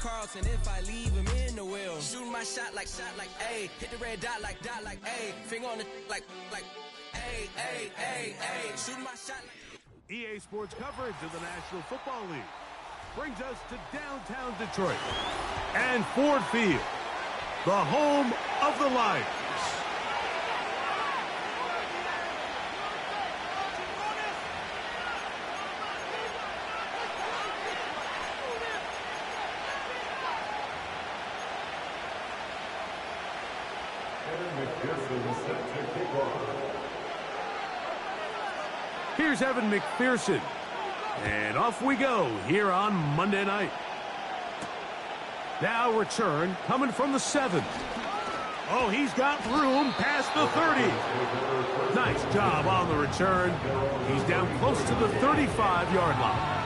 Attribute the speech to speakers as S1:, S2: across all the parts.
S1: Carlson if I leave him in the wheel. Shoot my shot like, ayy. Hit the red dot like, ayy. Finger on the like, ayy, ayy, ayy, ayy. Shoot my shot like...
S2: EA Sports coverage of the National Football League brings us to downtown Detroit and Ford Field, the home of the Lions. Here's Evan McPherson. And off we go here on Monday night. Now return coming from the 7. Oh, he's got room past the 30. Nice job on the return. He's down close to the 35-yard line.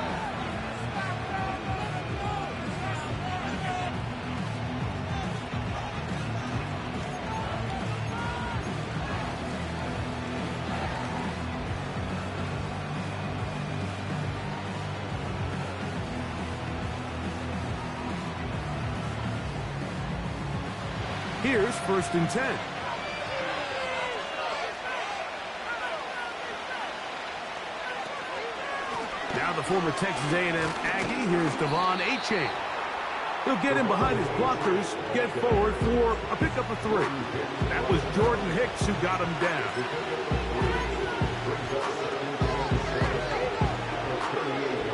S2: Here's 1st and 10. Now the former Texas A&M Aggie. Here's Devon Achane. He'll get in behind his blockers, get forward for a pickup of 3. That was Jordan Hicks who got him down.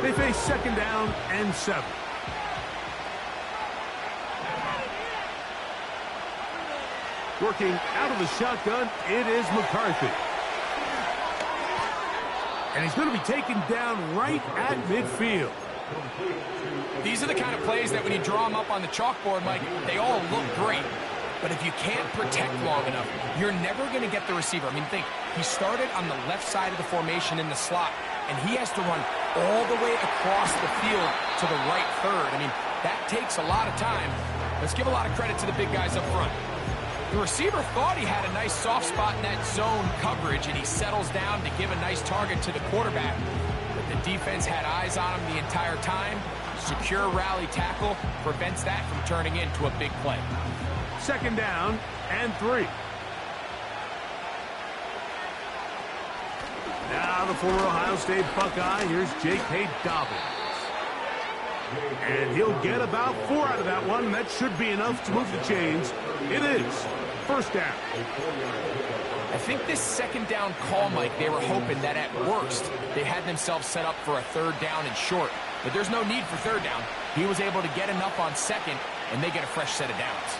S2: They face 2nd down and 7. Working out of the shotgun, it is McCarthy. And he's going to be taken down right at midfield.
S3: These are the kind of plays that when you draw them up on the chalkboard, Mike, they all look great. But if you can't protect long enough, you're never going to get the receiver. I mean, think, he started on the left side of the formation in the slot, and he has to run all the way across the field to the right third. I mean, that takes a lot of time. Let's give a lot of credit to the big guys up front. The receiver thought he had a nice soft spot in that zone coverage, and he settles down to give a nice target to the quarterback. But the defense had eyes on him the entire time. Secure rally tackle prevents that from turning into a big play.
S2: 2nd down and 3. Now the former Ohio State Buckeye. Here's J.K. Dobbins. And he'll get about 4 out of that one. That should be enough to move the chains. It is 1st down.
S3: I think this 2nd down call, Mike, they were hoping that at worst they had themselves set up for a 3rd down and short. But there's no need for 3rd down. He was able to get enough on 2nd, and they get a fresh set of downs.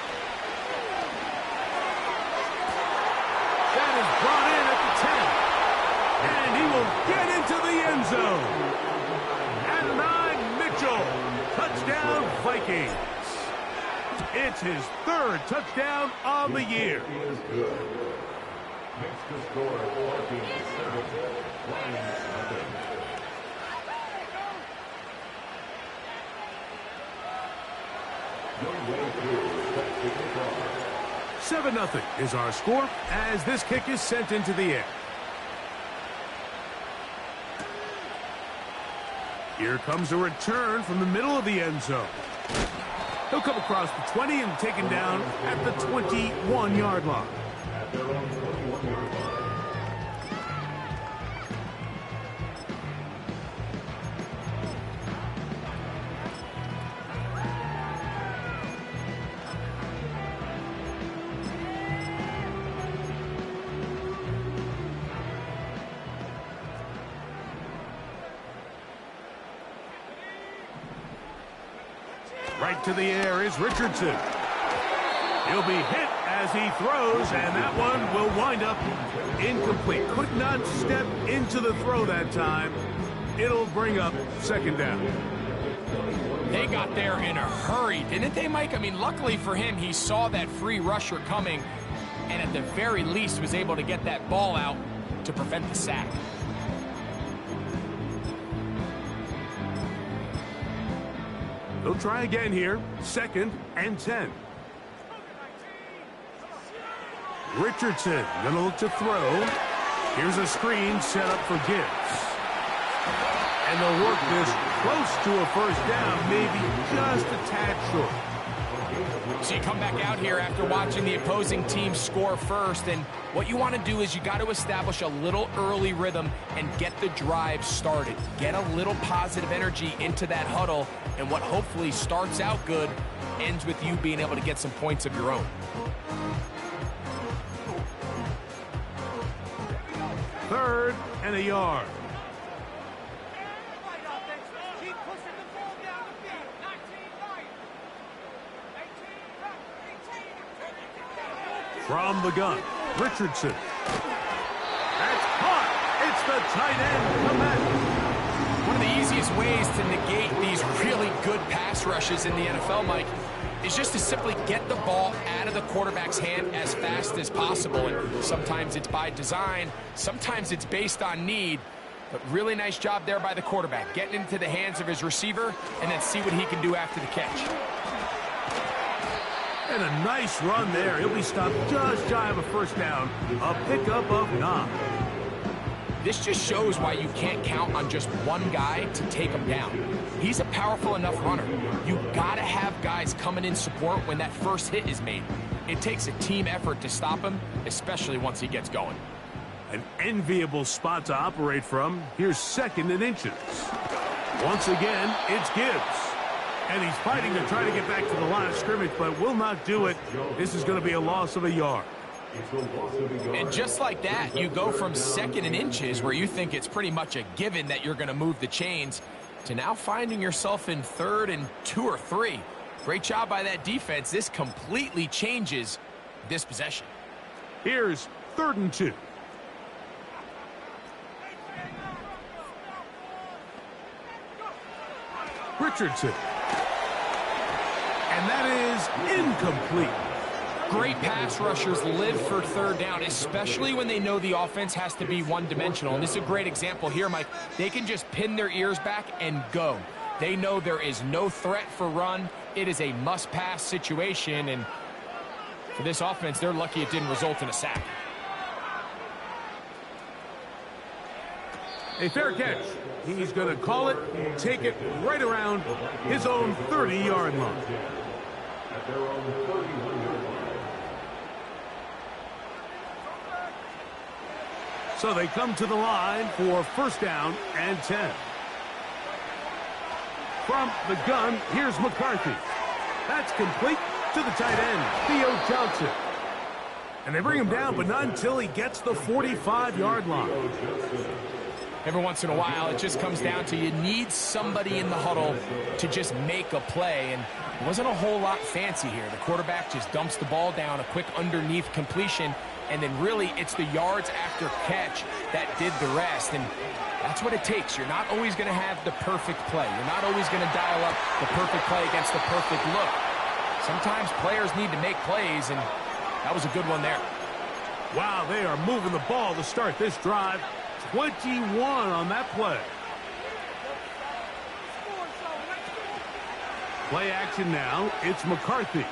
S2: That is brought in at the 10. And he will get into the end zone. At 9, Mitchell. Touchdown, Vikings. It's his 3rd touchdown on the year. Seven 0 is our score as this kick is sent into the air. Here comes a return from the middle of the end zone. He'll come across the 20 and taken down at the 21-yard line. Right to the air is Richardson. He'll be hit as he throws, and that one will wind up incomplete. Could not step into the throw that time. It'll bring up 2nd down.
S3: They got there in a hurry, didn't they, Mike? I mean, luckily for him, he saw that free rusher coming, and at the very least was able to get that ball out to prevent the sack.
S2: They'll try again here. 2nd and 10. Richardson gonna look to throw. Here's a screen set up for Gibbs. And they'll work this close to a first down, maybe just a tad short.
S3: So you come back out here after watching the opposing team score first, and what you want to do is you got to establish a little early rhythm and get the drive started. Get a little positive energy into that huddle, and what hopefully starts out good ends with you being able to get some points of your own.
S2: Third and a yard. From the gun, Richardson. That's caught. It's the tight end, Komet.
S3: One of the easiest ways to negate these really good pass rushes in the NFL, Mike, is just to simply get the ball out of the quarterback's hand as fast as possible. And sometimes it's by design, sometimes it's based on need. But really nice job there by the quarterback, getting into the hands of his receiver and then see what he can do after the catch.
S2: And a nice run there. He'll be stopped just shy of a first down. A pickup of 9.
S3: This just shows why you can't count on just one guy to take him down. He's a powerful enough runner. You gotta have guys coming in support when that first hit is made. It takes a team effort to stop him, especially once he gets going.
S2: An enviable spot to operate from. Here's 2nd and inches. Once again, it's Gibbs. And he's fighting to try to get back to the line of scrimmage, but will not do it. This is going to be a loss of a yard.
S3: And just like that, you go from 2nd and inches, where you think it's pretty much a given that you're going to move the chains, to now finding yourself in 3rd and 2 or 3. Great job by that defense. This completely changes this possession.
S2: Here's 3rd and 2. Richardson. And that is incomplete.
S3: Great pass rushers live for 3rd down, especially when they know the offense has to be one-dimensional. And this is a great example here, Mike. They can just pin their ears back and go. They know there is no threat for run. It is a must-pass situation, and for this offense, they're lucky it didn't result in a sack.
S2: A fair catch. He's going to call it, take it right around his own 30-yard line. So they come to the line for 1st down and 10. From the gun, here's McCarthy. That's complete to the tight end, Theo Johnson. And they bring him down, but not until he gets the 45-yard line.
S3: Every once in a while, it just comes down to you need somebody in the huddle to just make a play, and it wasn't a whole lot fancy here. The quarterback just dumps the ball down, a quick underneath completion, and then really it's the yards after catch that did the rest, and that's what it takes. You're not always going to have the perfect play. You're not always going to dial up the perfect play against the perfect look. Sometimes players need to make plays, and that was a good one there.
S2: Wow, they are moving the ball to start this drive. 21 on that play. Play action now. It's McCarthy.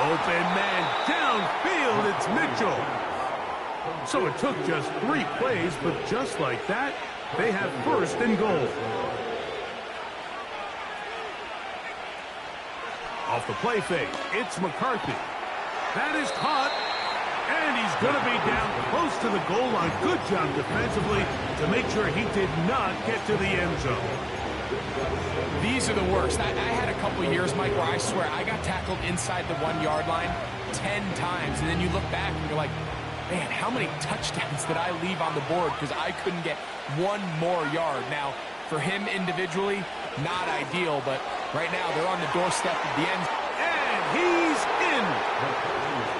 S2: Open man downfield. It's Mitchell. So it took just 3 plays, but just like that, they have 1st and goal. Off the play fake, it's McCarthy. That is caught. And he's going to be down close to the goal line. Good job defensively to make sure he did not get to the end zone.
S3: These are the worst. I had a couple years, Mike, where I swear I got tackled inside the 1-yard line 10 times. And then you look back and you're like, man, how many touchdowns did I leave on the board because I couldn't get 1 more yard? Now, for him individually, not ideal, but right now they're on the doorstep of the end.
S2: And he's in.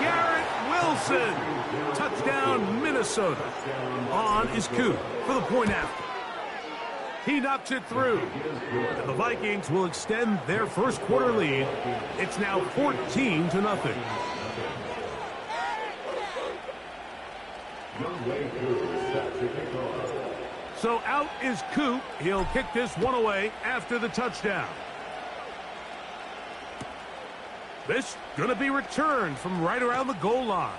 S2: Garrett Wilson. Touchdown, Minnesota. On is Coop for the point after. He knocks it through. And the Vikings will extend their first quarter lead. It's now 14-0. So out is Coop. He'll kick this one away after the touchdown. This going to be returned from right around the goal line.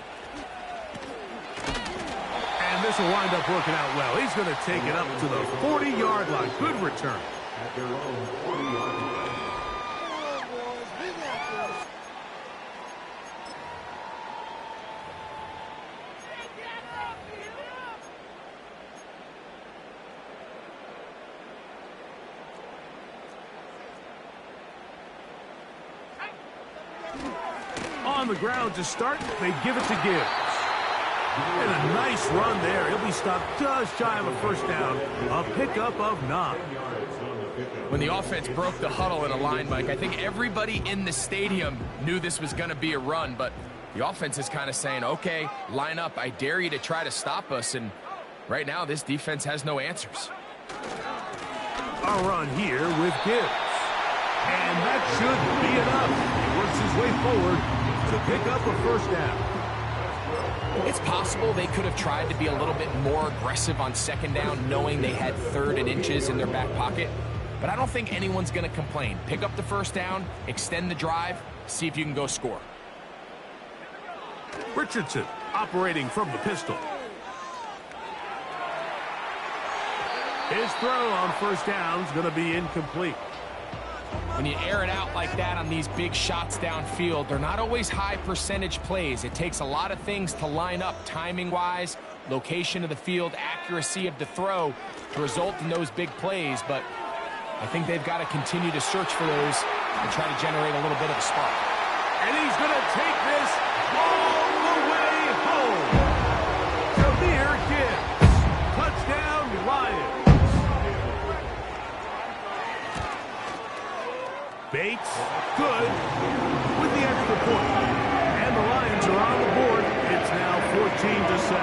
S2: And this will wind up working out well. He's going to take it up to the 40-yard line. Good return.
S4: At their own 40-yard line.
S2: On the ground to start, they give it to Gibbs. And a nice run there. He'll be stopped just shy of a first down. A pickup of 9.
S3: When the offense broke the huddle in a line, Mike, I think everybody in the stadium knew this was going to be a run, but the offense is kind of saying, okay, line up. I dare you to try to stop us, and right now this defense has no answers.
S2: A run here with Gibbs. And that should be enough. He works his way forward to pick up a first down.
S3: It's possible they could have tried to be a little bit more aggressive on second down, knowing they had 3rd and inches in their back pocket. But I don't think anyone's going to complain. Pick up the first down, extend the drive, see if you can go score.
S2: Richardson operating from the pistol. His throw on first down is going to be incomplete.
S3: When you air it out like that on these big shots downfield, they're not always high percentage plays. It takes a lot of things to line up timing-wise, location of the field, accuracy of the throw to result in those big plays. But I think they've got to continue to search for those and try to generate a little bit of a spark.
S2: And he's going to take this all the way home. Jameer Gibbs. Touchdown, Lions. Bates, good, with the extra point. And the Lions are on the board. It's now 14-7.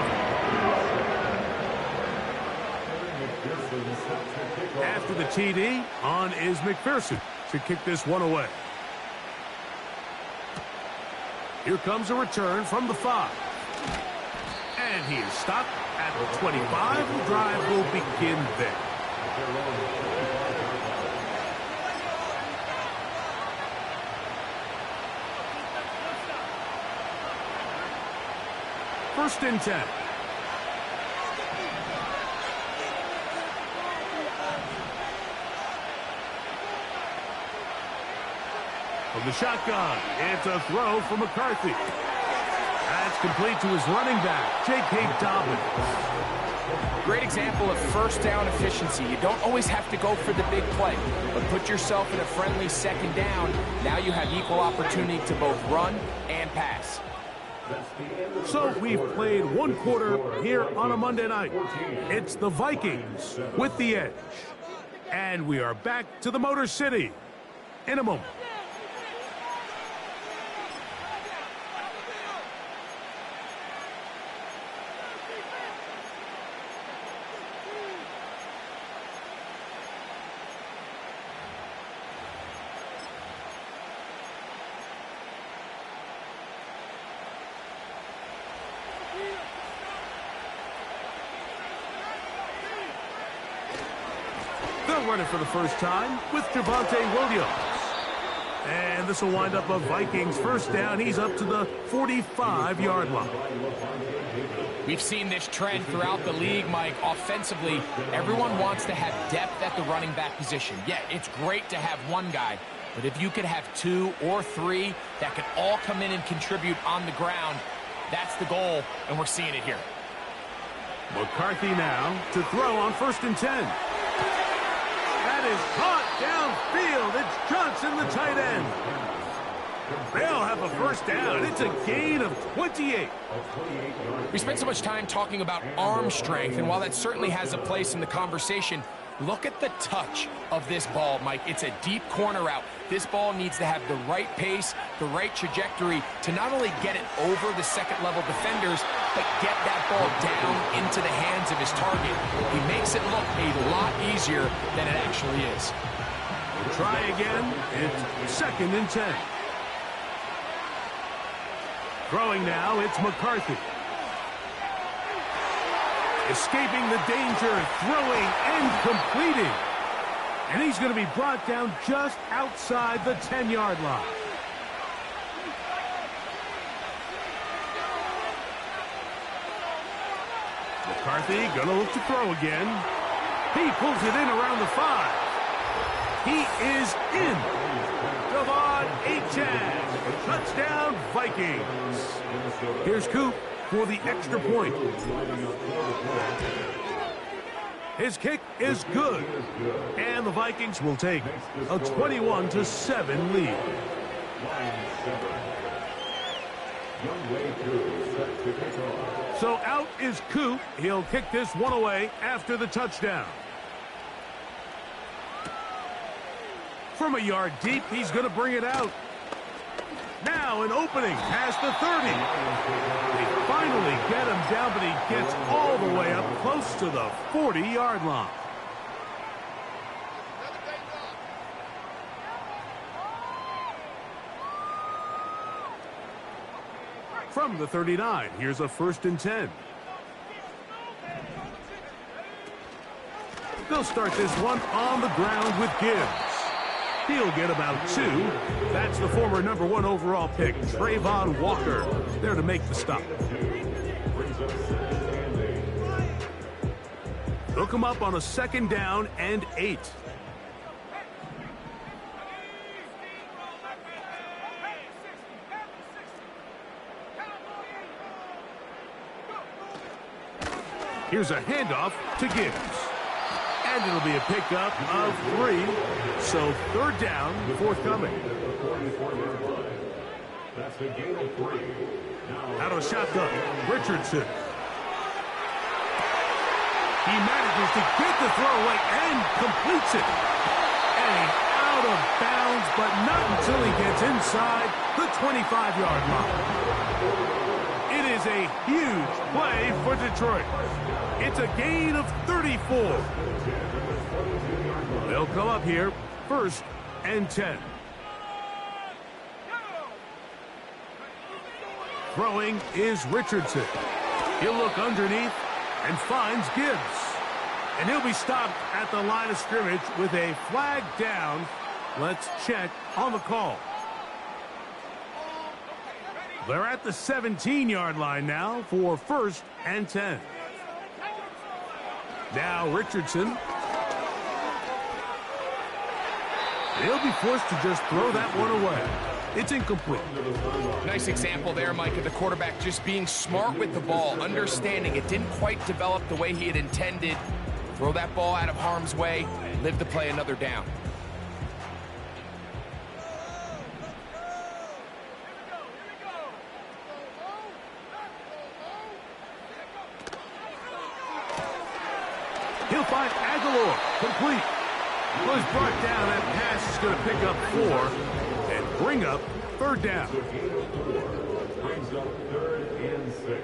S2: After the TD, on is McPherson to kick this one away. Here comes a return from the 5. And he is stopped at the 25. The drive will begin there. First and 10. From the shotgun, it's a throw from McCarthy. That's complete to his running back, J.K. Dobbins.
S3: Great example of first down efficiency. You don't always have to go for the big play, but put yourself in a friendly second down. Now you have equal opportunity to both run and pass.
S2: So we've played one quarter here on a Monday night. It's the Vikings with the edge. And we are back to the Motor City in a moment. They'll run it for the first time with Javonte Williams. And this will wind up a Vikings first down. He's up to the 45-yard line.
S3: We've seen this trend throughout the league, Mike. Offensively, everyone wants to have depth at the running back position. Yeah, it's great to have one guy, but if you could have 2 or 3 that could all come in and contribute on the ground, that's the goal, and we're seeing it here.
S2: McCarthy now to throw on first and 10. That is caught downfield. It's Johnson, the tight end. They'll have a first down. It's a gain of 28.
S3: We spent so much time talking about arm strength, and while that certainly has a place in the conversation, look at the touch of this ball, Mike. It's a deep corner route. This ball needs to have the right pace, the right trajectory to not only get it over the second-level defenders, but get that ball down into the hands of his target. He makes it look a lot easier than it actually is.
S2: Try again. It's second and 10. Throwing now, it's McCarthy. Escaping the danger, throwing and completing. And he's going to be brought down just outside the 10-yard line. McCarthy gonna look to throw again. He pulls it in around the 5. He is in. Devon Achane. Touchdown, Vikings. Here's Coop for the extra point. His kick is good. And the Vikings will take a 21-7 lead. So out is Coop. He'll kick this one away after the touchdown. From a yard deep, he's going to bring it out. Now an opening past the 30. They finally get him down, but he gets all the way up close to the 40-yard line. From the 39, here's a 1st and 10. They'll start this one on the ground with Gibbs. He'll get about 2. That's the former #1 overall pick, Trayvon Walker, there to make the stop. Hook him up on a 2nd down and 8. Here's a handoff to Gibbs. And it'll be a pickup of 3. So 3rd down, forthcoming. Out of a shotgun, Richardson. He manages to get the throw away and completes it. And out of bounds, but not until he gets inside the 25-yard line. It is a huge play for Detroit. It's a gain of 34. They'll come up here, 1st and 10. Throwing is Richardson. He'll look underneath and finds Gibbs. And he'll be stopped at the line of scrimmage with a flag down. Let's check on the call. They're at the 17-yard line now for 1st and 10. Now Richardson. They'll be forced to just throw that one away. It's incomplete.
S3: Nice example there, Mike, of the quarterback just being smart with the ball, understanding it didn't quite develop the way he had intended. Throw that ball out of harm's way, live to play another down.
S2: He'll find Aguilar, complete. Was brought down. That pass is going to pick up 4 and bring up 3rd down.
S4: Brings up 3rd and 6.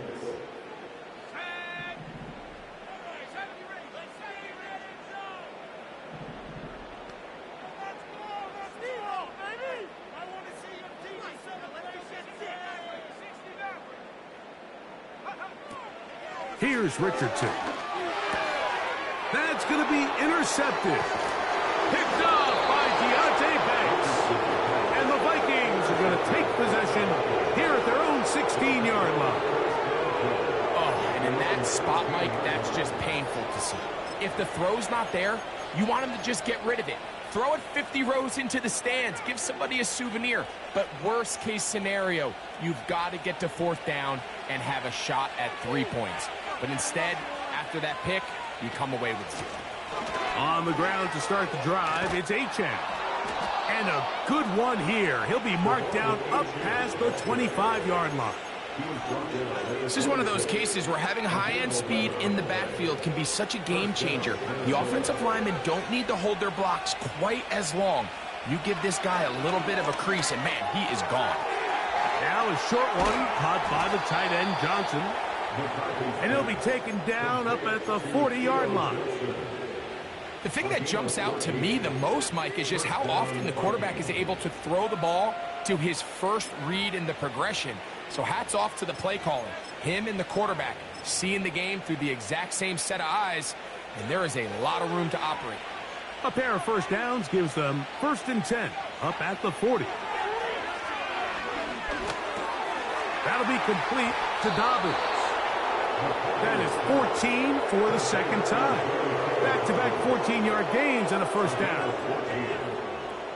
S2: Here's Richardson. That's going to be intercepted. Picked up by Deontay Banks. And the Vikings are going to take possession here at their own 16-yard line.
S3: Oh, and in that spot, Mike, that's just painful to see. If the throw's not there, you want him to just get rid of it. Throw it 50 rows into the stands. Give somebody a souvenir. But worst case scenario, you've got to get to 4th down and have a shot at 3 points. But instead, after that pick, you come away with 0.
S2: On the ground to start the drive, it's Achane. And a good one here. He'll be marked down up past the 25-yard line.
S3: This is one of those cases where having high-end speed in the backfield can be such a game changer. The offensive linemen don't need to hold their blocks quite as long. You give this guy a little bit of a crease, and man, he is gone.
S2: Now a short one caught by the tight end, Johnson. And he'll be taken down up at the 40-yard line.
S3: The thing that jumps out to me the most, Mike, is just how often the quarterback is able to throw the ball to his first read in the progression. So hats off to the play caller. Him and the quarterback seeing the game through the exact same set of eyes, and there is a lot of room to operate.
S2: A pair of 1st downs gives them 1st and 10 up at the 40. That'll be complete to Dobbins. That is 14 for the second time. Back-to-back 14-yard gains and a first down.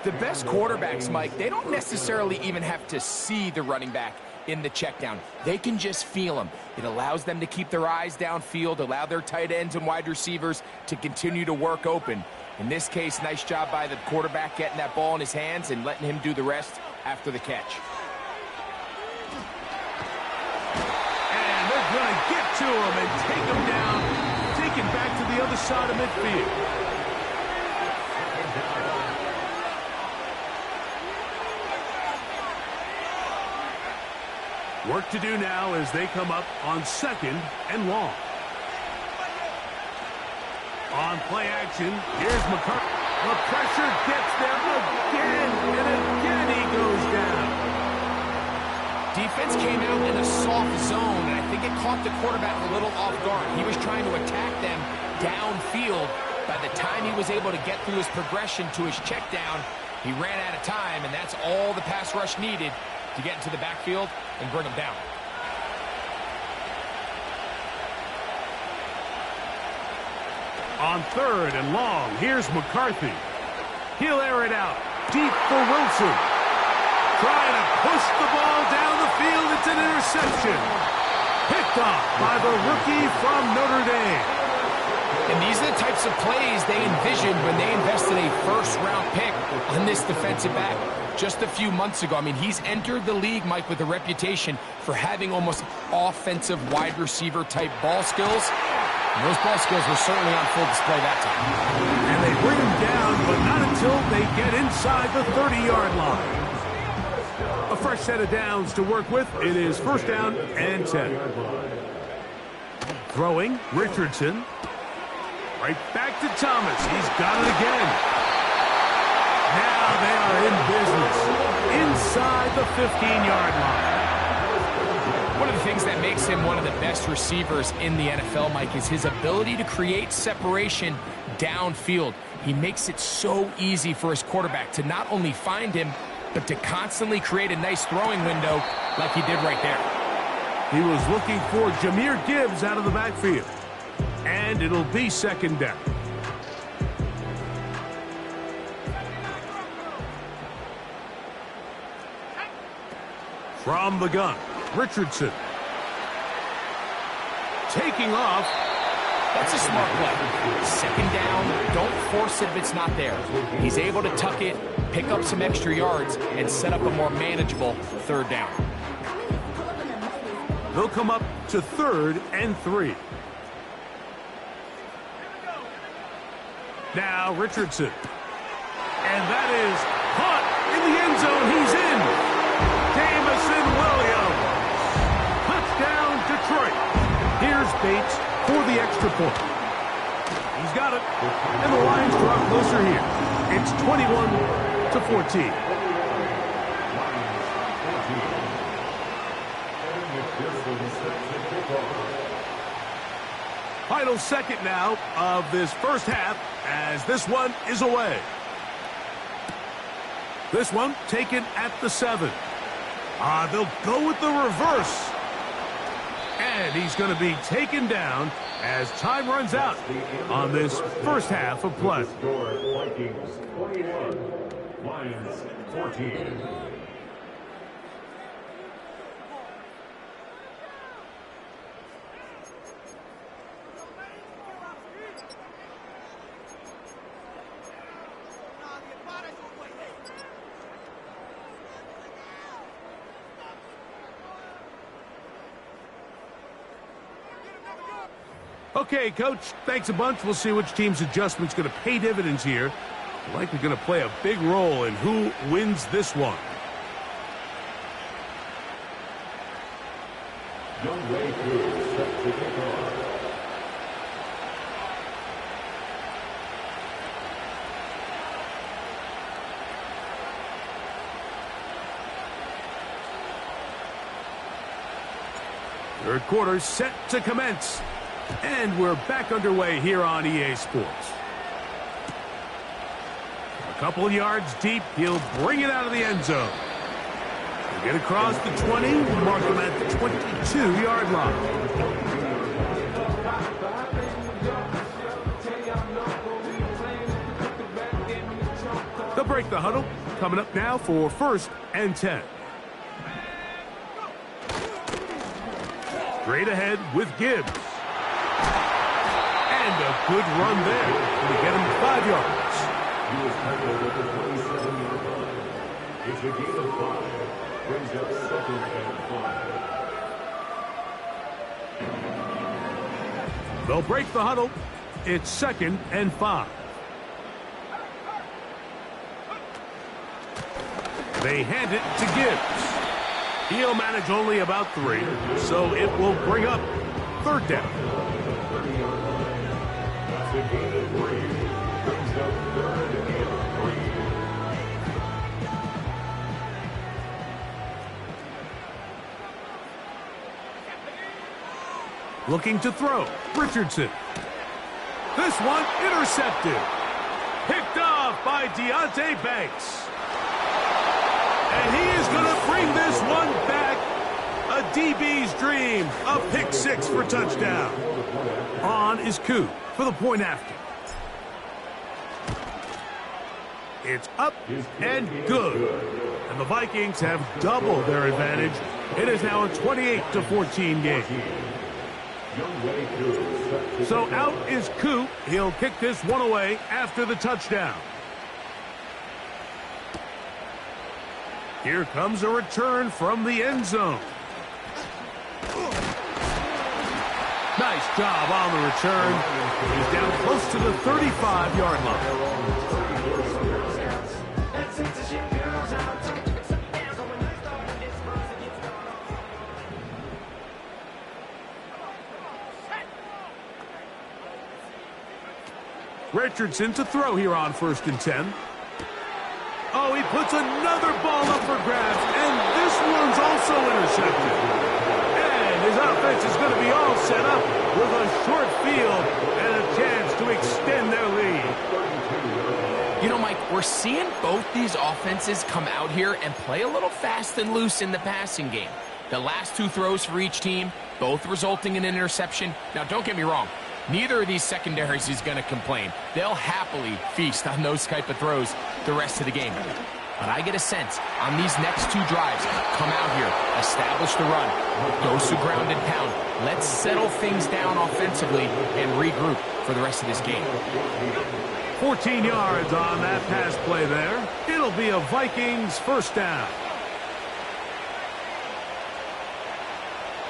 S3: The best quarterbacks, Mike, they don't necessarily even have to see the running back in the check down. They can just feel him. It allows them to keep their eyes downfield, allow their tight ends and wide receivers to continue to work open. In this case, nice job by the quarterback getting that ball in his hands and letting him do the rest after the catch.
S2: And they're going to get to him and take him down, take him back to the other side of midfield. Work to do now as they come up on 2nd and long. On play action, here's McCarthy. The pressure gets there again, and again he goes down.
S3: Defense came out in a soft zone, and I think it caught the quarterback a little off guard. He was trying to attack them downfield. By the time he was able to get through his progression to his check down, he ran out of time, and that's all the pass rush needed to get into the backfield and bring him down.
S2: On 3rd and long, here's McCarthy. He'll air it out deep for Wilson. Trying to push the ball down the field. It's an interception. Picked off by the rookie from Notre Dame.
S3: And these are the types of plays they envisioned when they invested a first-round pick on this defensive back just a few months ago. I mean, he's entered the league, Mike, with a reputation for having almost offensive wide receiver type ball skills. And those ball skills were certainly on full display that time.
S2: And they bring him down, but not until they get inside the 30-yard line. A fresh set of downs to work with. It is 1st down and 10. Throwing, Richardson. Right back to Thomas. He's got it again. Now they are in business inside the 15-yard line.
S3: One of the things that makes him one of the best receivers in the NFL, Mike, is his ability to create separation downfield. He makes it so easy for his quarterback to not only find him, but to constantly create a nice throwing window like he did right there.
S2: He was looking for Jahmyr Gibbs out of the backfield. And it'll be 2nd down. From the gun, Richardson. Taking off.
S3: That's a smart play. 2nd down, don't force it if it's not there. He's able to tuck it, pick up some extra yards, and set up a more manageable 3rd down.
S2: They'll come up to 3rd and 3. Now Richardson. And that is caught in the end zone. He's in. Jamison Williams. Touchdown, Detroit. Here's Bates for the extra point. He's got it. And the Lions draw closer here. It's 21-14. Final second now of this first half as this one is away. This one taken at the 7. They'll go with the reverse. And he's going to be taken down as time runs out on this first half of play.
S4: Vikings 21, Lions 14.
S2: Okay, Coach, thanks a bunch. We'll see which team's adjustment's going to pay dividends here. Likely going to play a big role in who wins this one.
S4: Young Ray Cruz set to kick off.
S2: Third quarter set to commence. And we're back underway here on EA Sports. A couple of yards deep. He'll bring it out of the end zone. He'll get across the 20. Mark him at the 22-yard line. break the huddle. Coming up now for 1st and 10. Straight ahead with Gibbs. And a good run there to get him 5 yards.
S4: He was tackled at the 27-yard line. It's a gain of 5. Brings up 2nd and 5.
S2: They'll break the huddle. It's 2nd and 5. They hand it to Gibbs. He'll manage only about 3, so it will bring up 3rd down.
S4: That's a gain of 3. Brings up 3rd and 3.
S2: Looking to throw. Richardson. This one intercepted. Picked off by Deonte Banks. And he is going to bring this one back. A DB's dream. A pick 6 for touchdown. On is Coop for the point after. It's up and good. And the Vikings have doubled their advantage. It is now a 28-14 game. So out is Coop. He'll kick this one away after the touchdown. Here comes a return from the end zone. Nice job on the return. He's down close to the 35-yard line. Richardson to throw here on 1st and 10. Oh, he puts another ball up for grabs, and this one's also intercepted. And his offense is going to be all set up with a short field and a chance to extend their lead.
S3: You know, Mike, we're seeing both these offenses come out here and play a little fast and loose in the passing game. The last 2 throws for each team, both resulting in an interception. Now, don't get me wrong. Neither of these secondaries is going to complain. They'll happily feast on those type of throws the rest of the game. But I get a sense on these next 2 drives, come out here, establish the run, go to ground and pound. Let's settle things down offensively and regroup for the rest of this game.
S2: 14 yards on that pass play there. It'll be a Vikings 1st down.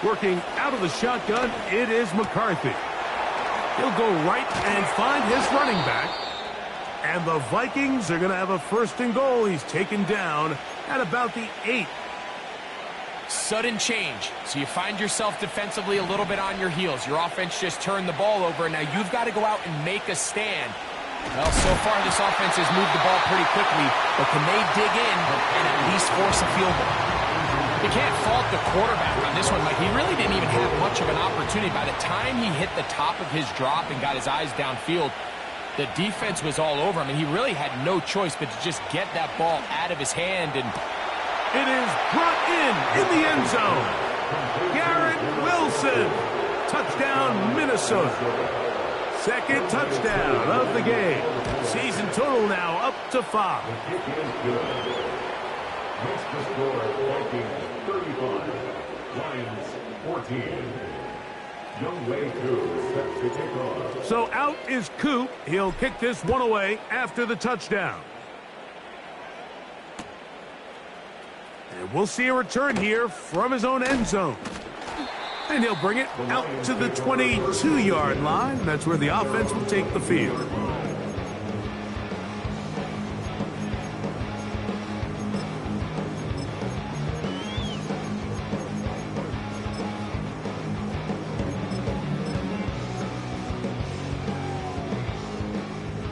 S2: Working out of the shotgun, it is McCarthy. He'll go right and find his running back. And the Vikings are going to have a 1st and goal. He's taken down at about the 8.
S3: Sudden change. So you find yourself defensively a little bit on your heels. Your offense just turned the ball over, and now you've got to go out and make a stand. Well, so far this offense has moved the ball pretty quickly, but can they dig in and at least force a field goal? You can't fault the quarterback on this one, Mike. He really didn't even have much of an opportunity. By the time he hit the top of his drop and got his eyes downfield, the defense was all over him, and he really had no choice but to just get that ball out of his hand. And
S2: it is brought in the end zone. Garrett Wilson. Touchdown, Minnesota. 2nd touchdown of the game. Season total now up to 5.
S4: Makes the score Vikings 35, Lions 14. Youngway Coop set to take off.
S2: So out is Coop. He'll kick this one away after the touchdown. And we'll see a return here from his own end zone. And he'll bring it out to the 22-yard line. That's where the offense will take the field.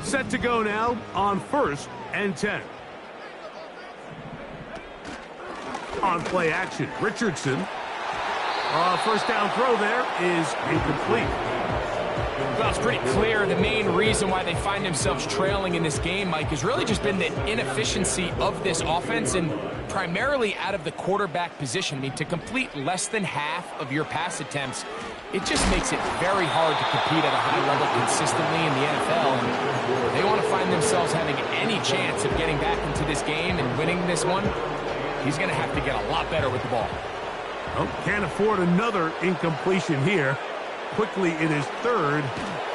S2: Set to go now on 1st and 10. On play action, Richardson. 1st down throw there is incomplete.
S3: Well, it's pretty clear the main reason why they find themselves trailing in this game, Mike, has really just been the inefficiency of this offense and primarily out of the quarterback position. I mean, to complete less than half of your pass attempts, it just makes it very hard to compete at a high level consistently in the NFL. And they want to find themselves having any chance of getting back into this game and winning this one. He's going to have to get a lot better with the ball.
S2: Oh, can't afford another incompletion here. Quickly, it is 3rd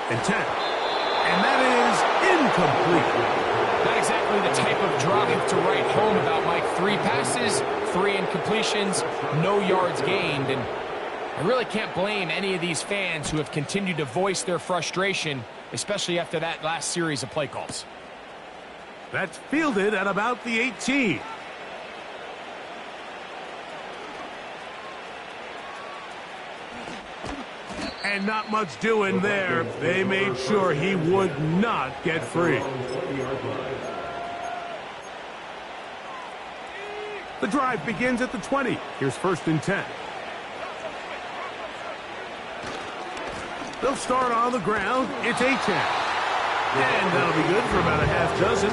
S2: and 10. And that is incomplete.
S3: Not exactly the type of drive to write home about, Mike. 3 passes, 3 incompletions, no yards gained. And I really can't blame any of these fans who have continued to voice their frustration, especially after that last series of play calls.
S2: That's fielded at about the 18. And not much doing there. They made sure he would not get free. The drive begins at the 20. Here's 1st and 10. They'll start on the ground. It's Achane. And that'll be good for about a half dozen.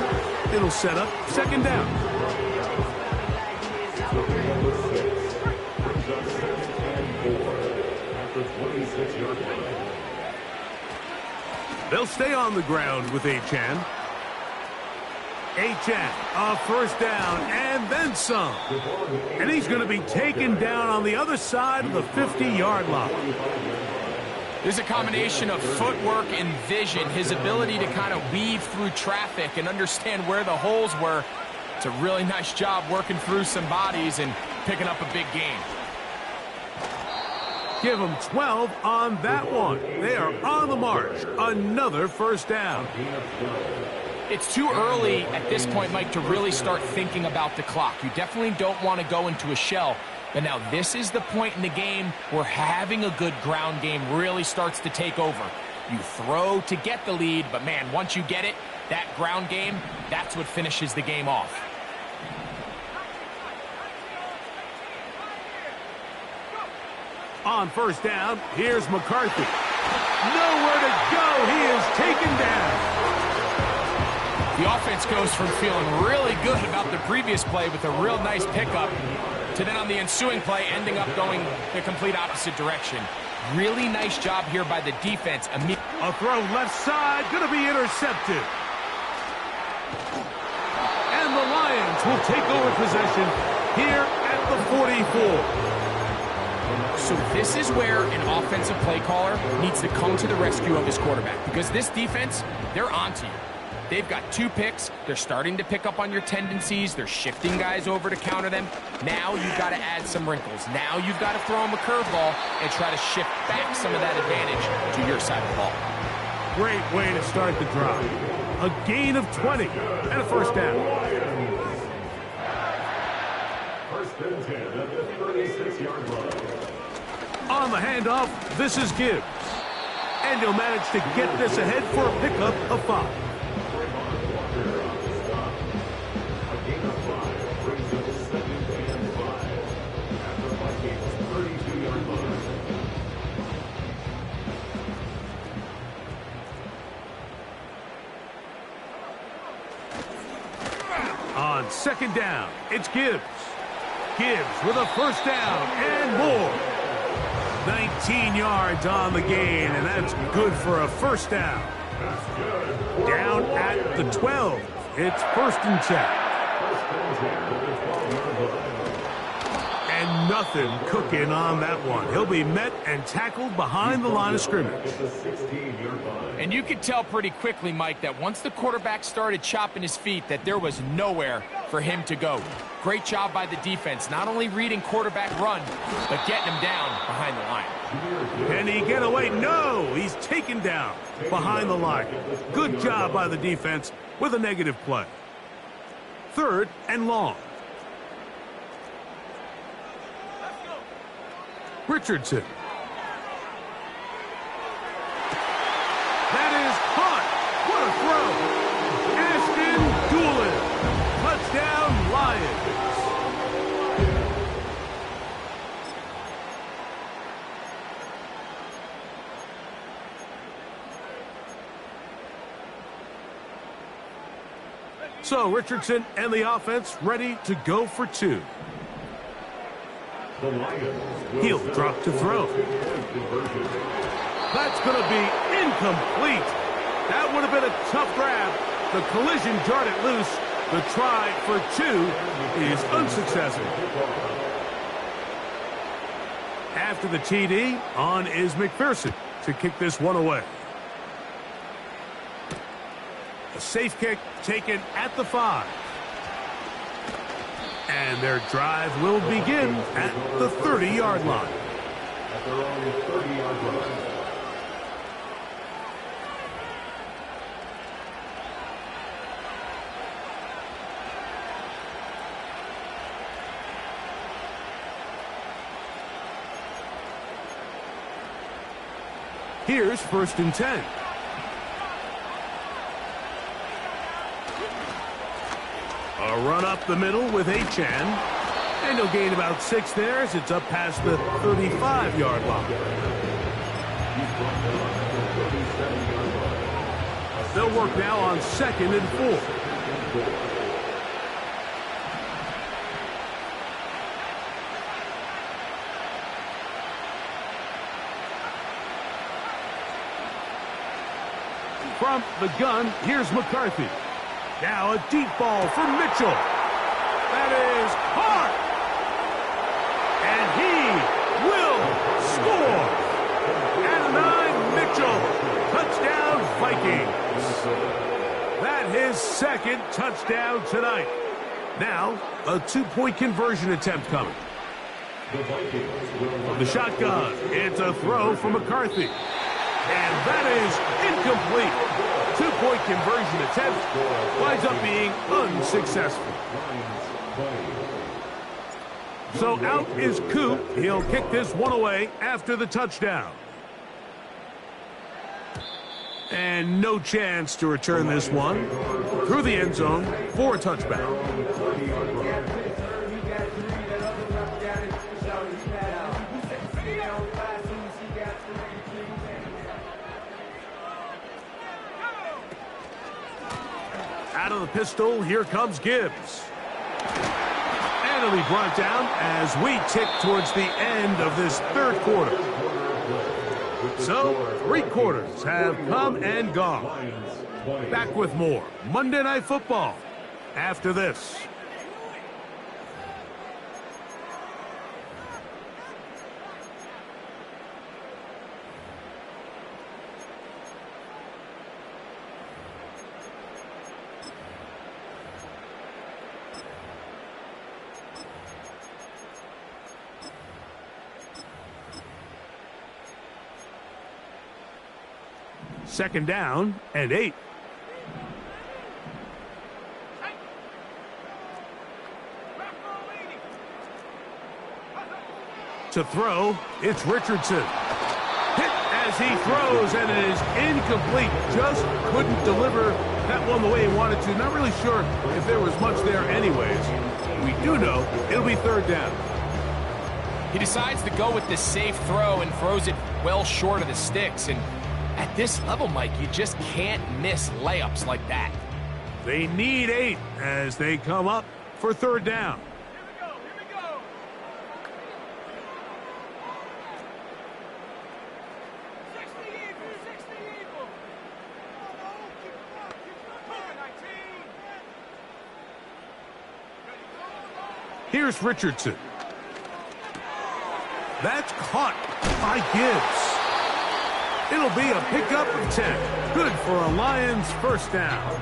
S2: It'll set up 2nd down. They'll stay on the ground with Achane. Achane, a 1st down, and then some. And he's going to be taken down on the other side of the 50-yard line.
S3: There's a combination of footwork and vision, his ability to kind of weave through traffic and understand where the holes were. It's a really nice job working through some bodies and picking up a big gain.
S2: Give them 12 on that one. They are on the march. Another 1st down.
S3: It's too early at this point, Mike, to really start thinking about the clock. You definitely don't want to go into a shell. But now this is the point in the game where having a good ground game really starts to take over. You throw to get the lead, but man, once you get it, that ground game, that's what finishes the game off.
S2: On 1st down, here's McCarthy. Nowhere to go. He is taken down.
S3: The offense goes from feeling really good about the previous play with a real nice pickup to then on the ensuing play ending up going the complete opposite direction. Really nice job here by the defense.
S2: A throw left side, going to be intercepted. And the Lions will take over possession here at the 44.
S3: So this is where an offensive play caller needs to come to the rescue of his quarterback, because this defense, they're onto you. They've got 2 picks. They're starting to pick up on your tendencies. They're shifting guys over to counter them. Now you've got to add some wrinkles. Now you've got to throw them a curveball and try to shift back some of that advantage to your side of the ball.
S2: Great way to start the drive. A gain of 20 and a 1st down.
S4: 1st and 10 at the 36-yard line.
S2: On the handoff, this is Gibbs. And he'll manage to get this ahead for a pickup of 5. On 2nd down, it's Gibbs. Gibbs with a 1st down and more. 19 yards on the gain, and that's good for a 1st down. Down at the 12. It's 1st and 10. And nothing cooking on that one. He'll be met and tackled behind the line of scrimmage.
S3: And you could tell pretty quickly, Mike, that once the quarterback started chopping his feet, that there was nowhere for him to go. Great job by the defense, not only reading quarterback run, but getting him down behind the line.
S2: Can he get away? No! He's taken down behind the line. Good job by the defense with a negative play. 3rd and long. Richardson. That is caught. What a throw. Ashton Doolin. Touchdown, Lions. So Richardson and the offense ready to go for 2.
S4: The Lions
S2: He'll drop to throw. That's going to be incomplete. That would have been a tough grab. The collision jarred it loose. The try for 2 is unsuccessful. After the TD, on is McPherson to kick this one away. A safe kick taken at the 5. And their drive will begin at the 30-yard line.
S4: At their own 30-yard line.
S2: Here's 1st and 10. A run up the middle with Achan. And he'll gain about 6 there as it's up past the 35-yard line. They'll work now on 2nd and 4. From the gun, here's McCarthy. Now a deep ball for Mitchell. That is hard. And he will score. And 9, Mitchell. Touchdown, Vikings. That his 2nd touchdown tonight. Now a 2-point conversion attempt coming. From the shotgun, it's a throw for McCarthy. And that is incomplete. 2-point conversion attempt winds up being unsuccessful. So out is Coop. He'll kick this one away after the touchdown. And no chance to return this one through the end zone for a touchback. Out of the pistol, here comes Gibbs. And he'll be brought down as we tick towards the end of this 3rd quarter. So, 3 quarters have come and gone. Back with more Monday Night Football after this. Second down and 8. To throw, it's Richardson. Hit as he throws, and it is incomplete. Just couldn't deliver that one the way he wanted to. Not really sure if there was much there anyways. We do know it'll be 3rd down.
S3: He decides to go with the safe throw and throws it well short of the sticks. And at this level, Mike, you just can't miss layups like that.
S2: They need 8 as they come up for 3rd down.
S1: Here we go. 60 evil.
S2: Here's Richardson. That's caught by Gibbs. It'll be a pickup of 10. Good for a Lions 1st down.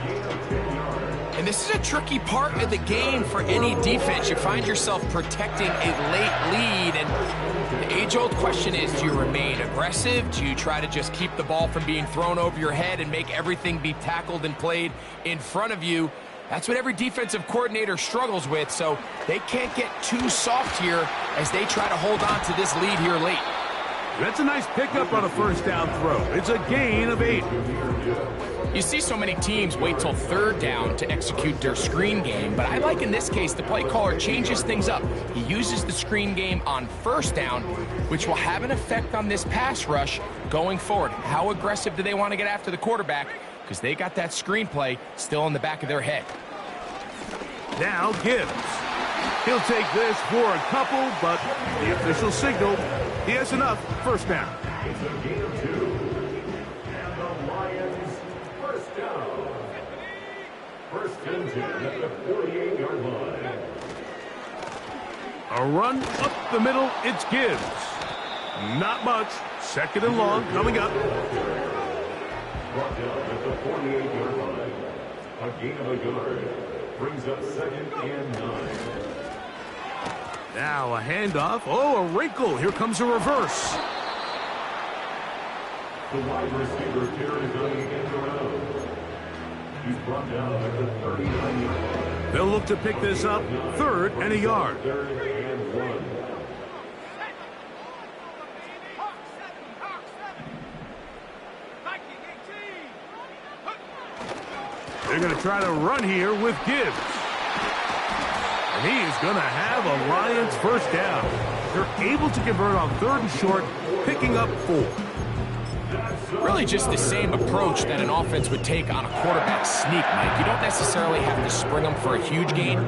S3: And this is a tricky part of the game for any defense. You find yourself protecting a late lead, and the age-old question is, do you remain aggressive? Do you try to just keep the ball from being thrown over your head and make everything be tackled and played in front of you? That's what every defensive coordinator struggles with, so they can't get too soft here as they try to hold on to this lead here late.
S2: That's a nice pickup on a 1st down throw. It's a gain of 8.
S3: You see so many teams wait till 3rd down to execute their screen game, but I like in this case the play caller changes things up. He uses the screen game on 1st down, which will have an effect on this pass rush going forward. How aggressive do they want to get after the quarterback? Because they got that screen play still in the back of their head.
S2: Now Gibbs. He'll take this for a couple, but the official signaled he has enough. First down.
S4: It's a gain of 2. And the Lions first down. First and 10 at the 48-yard line.
S2: A run up the middle, it's Gibbs. Not much. Second and long coming up.
S4: Brought down at the 48-yard line. A gain of a yard. Brings up second and 9.
S2: Now a handoff. Oh, a wrinkle. Here comes a reverse.
S4: The wide receiver carries on the end around. He's brought down at the 39-yard line.
S2: They'll look to pick this up. Third and a yard.
S4: Third and 1.
S2: They're going to try to run here with Gibbs. And he is going to have a Lions first down. They're able to convert on third and short, picking up 4.
S3: Really just the same approach that an offense would take on a quarterback sneak, Mike. You don't necessarily have to spring them for a huge gain.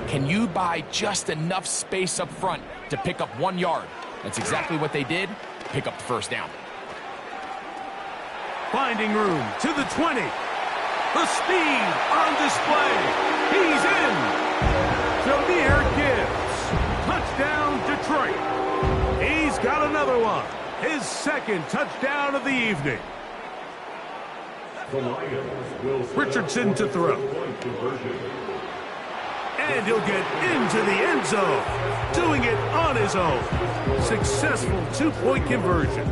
S3: Can you buy just enough space up front to pick up 1 yard? That's exactly what they did. Pick up the first down.
S2: Finding room to the 20. The speed on display. He's in. Jahmyr Gibbs. Touchdown, Detroit. He's got another one. His second touchdown of the evening.
S4: The Lions will
S2: Richardson to throw. And he'll get into the end zone. Doing it on his own. Successful 2-point conversion.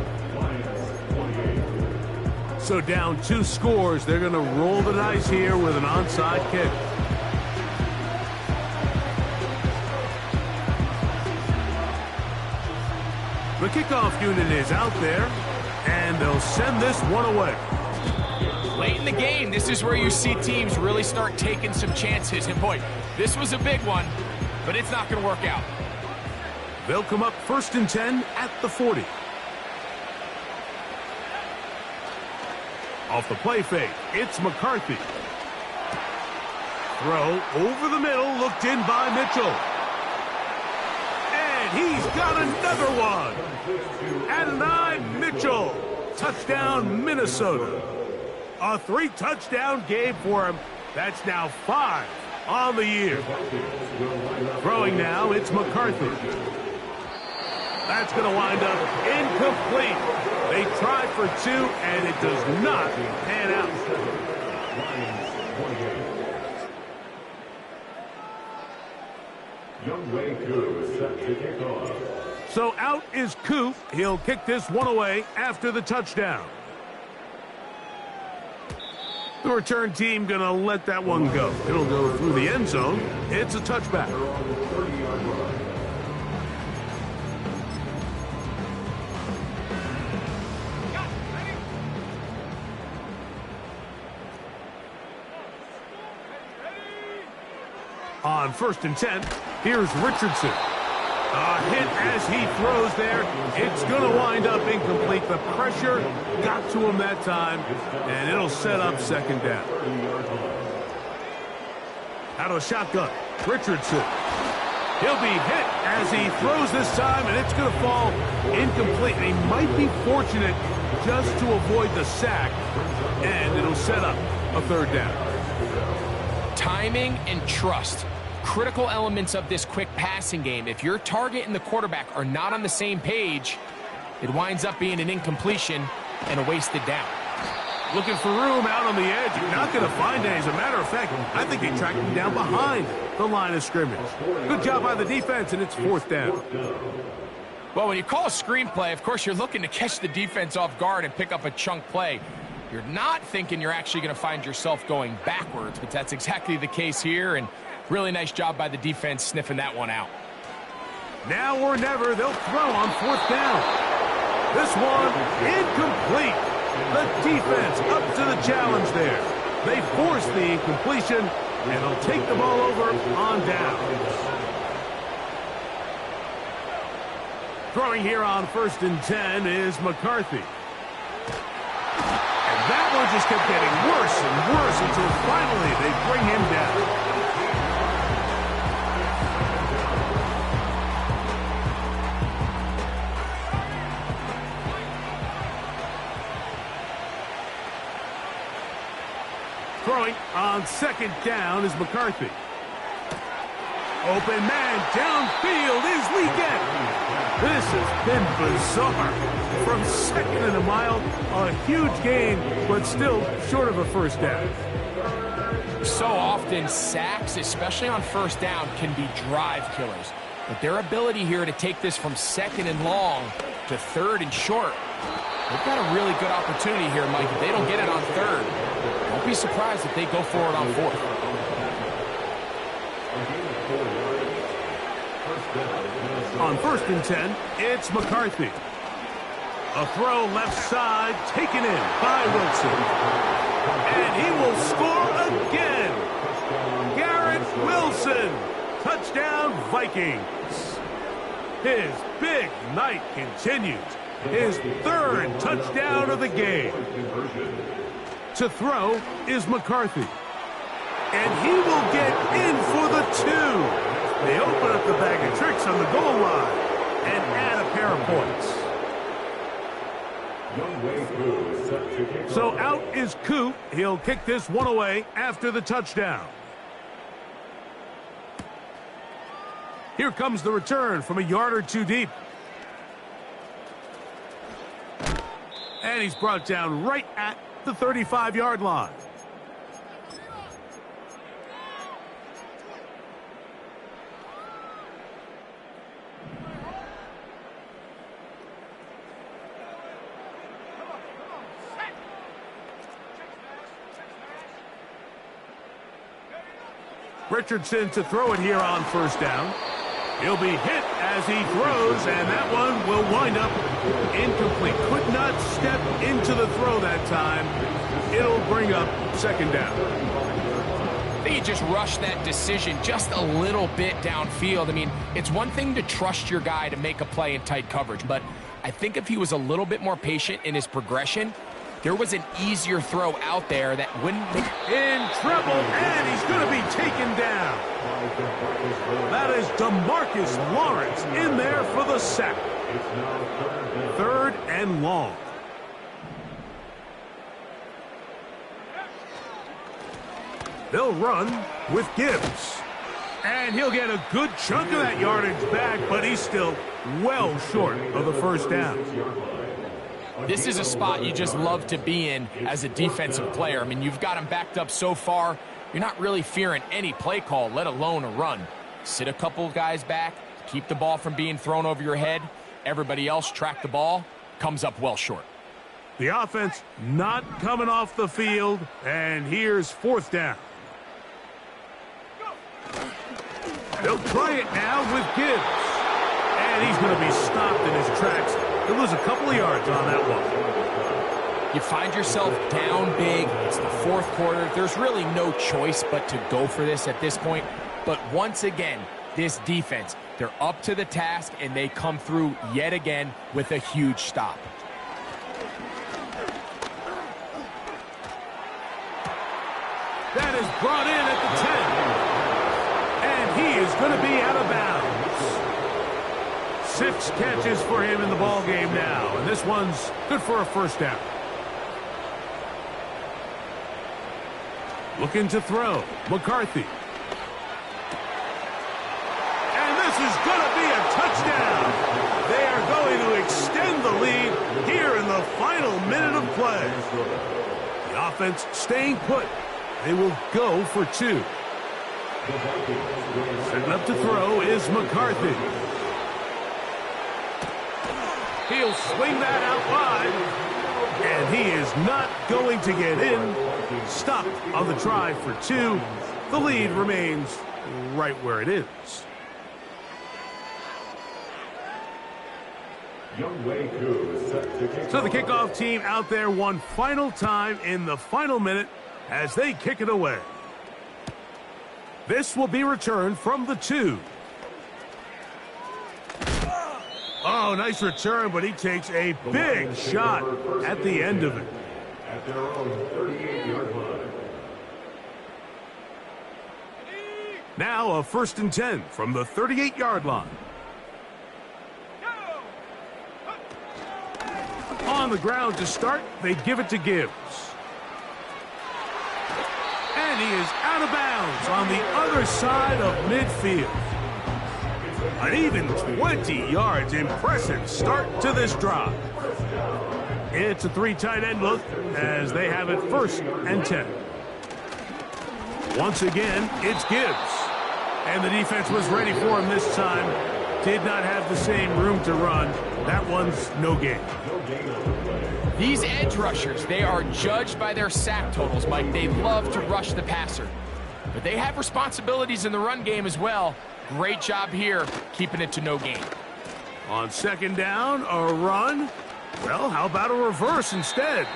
S2: So down 2 scores, they're going to roll the dice here with an onside kick. The kickoff unit is out there, and they'll send this one away.
S3: Late in the game, this is where you see teams really start taking some chances. And boy, this was a big one, but it's not going to work out.
S2: They'll come up first and 10 at the 40. Off the play fake, it's McCarthy. Throw over the middle, looked in by Mitchell. And he's got another one. Adonai Mitchell. Touchdown, Minnesota. A 3-touchdown game for him. That's now 5 on the year. Throwing now, it's McCarthy. That's going to wind up incomplete. They tried for 2, and it does not pan out. So out is Coop. He'll kick this one away after the touchdown. The return team going to let that one go. It'll go through the end zone. It's a touchback. On first and 10, here's Richardson. A hit as he throws there. It's going to wind up incomplete. The pressure got to him that time, and it'll set up second down. Out of a shotgun, Richardson. He'll be hit as he throws this time, and it's going to fall incomplete. And he might be fortunate just to avoid the sack, and it'll set up a third down.
S3: Timing and trust. Critical elements of this quick passing game. If your target and the quarterback are not on the same page, it winds up being an incompletion and a wasted down.
S2: Looking for room out on the edge. You're not going to find it. As a matter of fact, I think they tracked him down behind the line of scrimmage. Good job by the defense, and it's fourth down.
S3: Well, when you call a screenplay, of course, you're looking to catch the defense off guard and pick up a chunk play. You're not thinking you're actually going to find yourself going backwards, but that's exactly the case here, and really nice job by the defense sniffing that one out.
S2: Now or never, they'll throw on fourth down. This one, incomplete. The defense up to the challenge there. They force the incompletion, and they'll take the ball over on downs. Throwing here on first and 10 is McCarthy. And that one just kept getting worse and worse until finally they bring him down. throwing on second down is McCarthy. Open man downfield is Leggett. This has been bizarre. From second and a mile, a huge gain, but still short of a first down.
S3: So often, sacks, especially on first down, can be drive killers. But their ability here to take this from second and long to third and short, they've got a really good opportunity here, Mike. If they don't get it on third, don't be surprised if they go for it on fourth.
S2: On 1st and 10, it's McCarthy. A throw left side, taken in by Wilson. And he will score again. Garrett Wilson. Touchdown, Vikings. His big night continues. His third touchdown of the game. To throw is McCarthy. And he will get in for the 2. They open up the bag of tricks on the goal line and add a pair of points. So out is Coop. He'll kick this one away after the touchdown. Here comes the return from a yard or two deep. And he's brought down right at the 35-yard line. Richardson to throw it here on first down. He'll be hit as he throws, and that one will wind up incomplete. Could not step into the throw that time. It'll bring up second down.
S3: I think he just rushed that decision just a little bit downfield. I mean, it's one thing to trust your guy to make a play in tight coverage, but I think if he was a little bit more patient in his progression, there was an easier throw out there that wouldn't make...
S2: In trouble, and he's going to be taken down. That is DeMarcus Lawrence in there for the sack. Third and long. They'll run with Gibbs. And he'll get a good chunk of that yardage back, but he's still well short of the first down.
S3: This is a spot you just love to be in as a defensive player. I mean, you've got him backed up so far, you're not really fearing any play call, let alone a run. Sit a couple guys back, keep the ball from being thrown over your head. Everybody else track the ball, comes up well short.
S2: The offense not coming off the field, and here's fourth down. They'll try it now with Gibbs. And he's going to be stopped in his tracks. He'll lose a couple of yards on that one.
S3: You find yourself down big. It's the fourth quarter. There's really no choice but to go for this at this point. But once again, this defense, they're up to the task, and they come through yet again with a huge stop.
S2: That is brought in at the 10. And he is going to be out of bounds. 6 catches for him in the ball game now, and this one's good for a first down. Looking to throw, McCarthy. And this is going to be a touchdown. They are going to extend the lead here in the final minute of play. The offense staying put. They will go for 2. Setting up to throw is McCarthy. He'll swing that out wide, and he is not going to get in. Stopped on the try for 2. The lead remains right where it is. So the kickoff team out there one final time in the final minute as they kick it away. This will be returned from the 2. Oh, nice return, but he takes a big shot at the end of it.
S4: At their own 38-yard line.
S2: Now a 1st and 10 from the 38-yard line. On the ground to start, they give it to Gibbs. And he is out of bounds on the other side of midfield. An even 20 yards. Impressive start to this drive. It's a 3 tight end look as they have it 1st and 10. Once again, it's Gibbs. And the defense was ready for him this time. Did not have the same room to run. That one's no gain.
S3: These edge rushers, they are judged by their sack totals, Mike. They love to rush the passer. But they have responsibilities in the run game as well. Great job here, keeping it to no gain.
S2: On 2nd down, a run. Well, how about a reverse instead?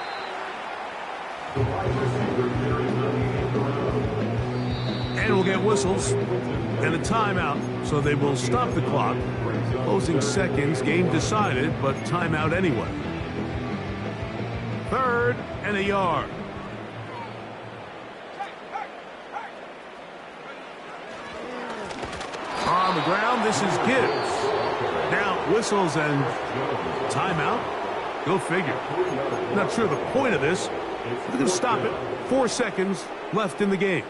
S2: And we'll get whistles and a timeout, so they will stop the clock. Closing seconds, game decided, but timeout anyway. 3rd and a yard. On the ground, this is Gibbs. Now, whistles and timeout. Go figure. Not sure the point of this. They're going to stop it. 4 seconds left in the game.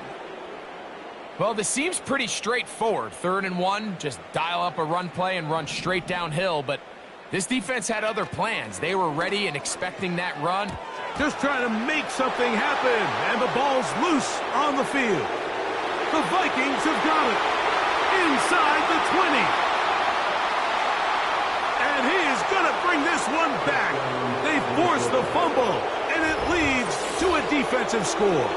S3: Well, this seems pretty straightforward. 3rd and 1, just dial up a run play and run straight downhill. But this defense had other plans. They were ready and expecting that run.
S2: Just trying to make something happen. And the ball's loose on the field. The Vikings have got it. Inside the 20. And he is going to bring this one back. They force the fumble, and it leads to a defensive score.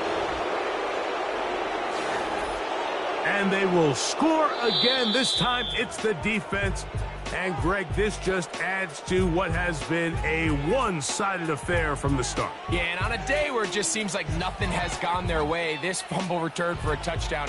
S2: And they will score again. This time it's the defense. And, Greg, this just adds to what has been a one-sided affair from the start.
S3: Yeah, and on a day where it just seems like nothing has gone their way, this fumble return for a touchdown